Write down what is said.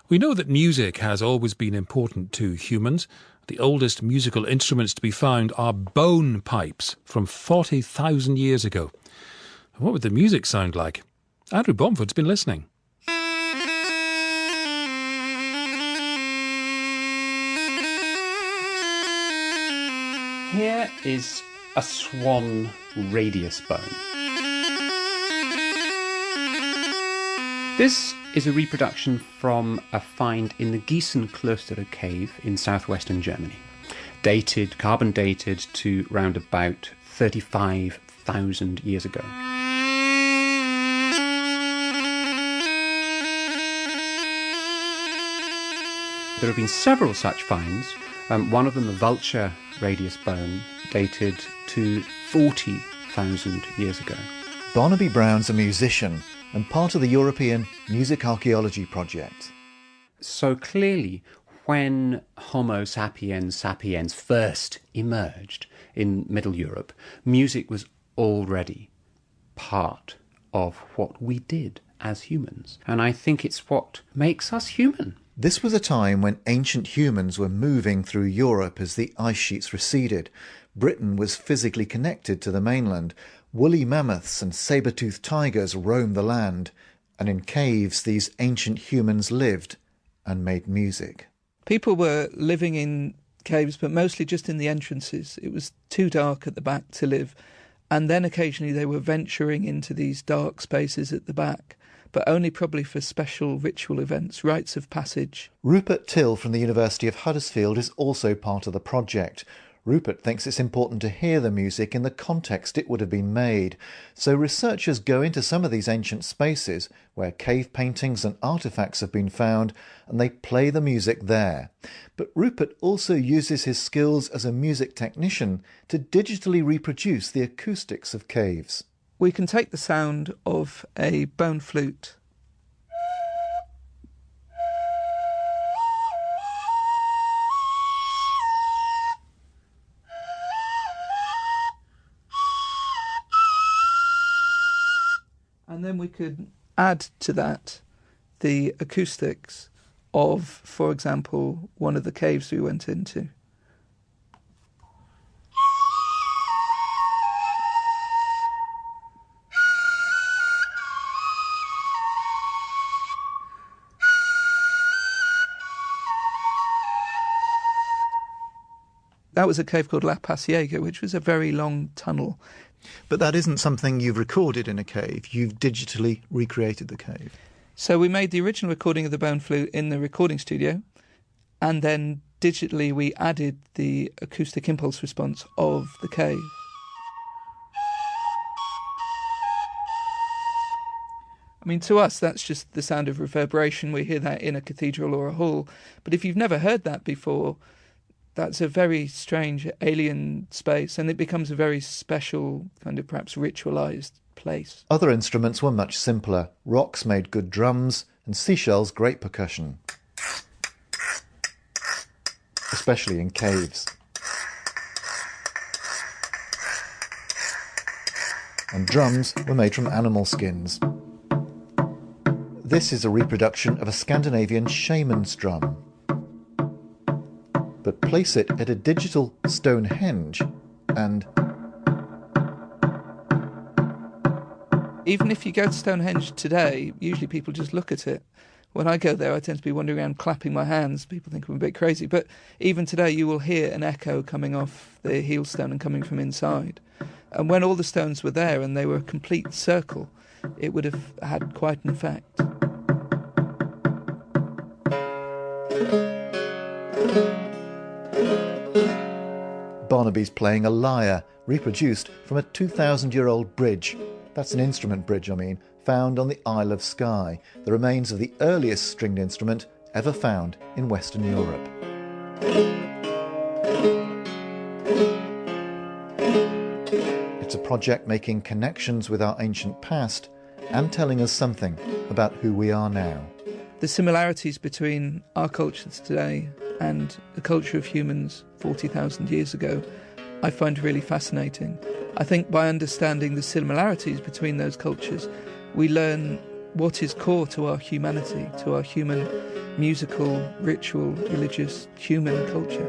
We know that music has always been important to humans. The oldest musical instruments to be found are bone pipes from 40,000 years ago. What would the music sound like? Andrew Bomford's been listening. Here is a swan radius bone. This is a reproduction from a find in the Gießen cave in southwestern Germany, carbon dated to round about 35,000 years ago. There have been several such finds. One of them, the vulture radius bone, dated to 40,000 years ago. Barnaby Brown's a musician and part of the European Music Archaeology Project. So clearly, when Homo sapiens sapiens first emerged in Middle Europe, music was already part of what we did as humans. And I think it's what makes us human. This was a time when ancient humans were moving through Europe as the ice sheets receded. Britain was physically connected to the mainland. Woolly mammoths and saber-toothed tigers roamed the land, and in caves these ancient humans lived and made music. People were living in caves, but mostly just in the entrances. It was too dark at the back to live, and then occasionally they were venturing into these dark spaces at the back, but only probably for special ritual events, rites of passage. Rupert Till from the University of Huddersfield is also part of the project. Rupert thinks it's important to hear the music in the context it would have been made. So researchers go into some of these ancient spaces where cave paintings and artefacts have been found, and they play the music there. But Rupert also uses his skills as a music technician to digitally reproduce the acoustics of caves. We can take the sound of a bone flute and then we could add to that the acoustics of, for example, one of the caves we went into. That was a cave called La Pasiega, which was a very long tunnel. But that isn't something you've recorded in a cave. You've digitally recreated the cave. So we made the original recording of the bone flute in the recording studio, and then digitally we added the acoustic impulse response of the cave. I mean, to us, that's just the sound of reverberation. We hear that in a cathedral or a hall. But if you've never heard that before, that's a very strange alien space, and it becomes a very special, kind of perhaps ritualised place. Other instruments were much simpler. Rocks made good drums, and seashells great percussion, especially in caves. And drums were made from animal skins. This is a reproduction of a Scandinavian shaman's drum. But place it at a digital Stonehenge and... Even if you go to Stonehenge today, usually people just look at it. When I go there, I tend to be wandering around clapping my hands. People think I'm a bit crazy. But even today, you will hear an echo coming off the heel stone and coming from inside. And when all the stones were there and they were a complete circle, it would have had quite an effect. Barnaby's playing a lyre, reproduced from a 2,000-year-old bridge. That's an instrument bridge, found on the Isle of Skye, the remains of the earliest stringed instrument ever found in Western Europe. It's a project making connections with our ancient past and telling us something about who we are now. The similarities between our cultures today and the culture of humans 40,000 years ago, I find really fascinating. I think by understanding the similarities between those cultures, we learn what is core to our humanity, to our human musical, ritual, religious, human culture.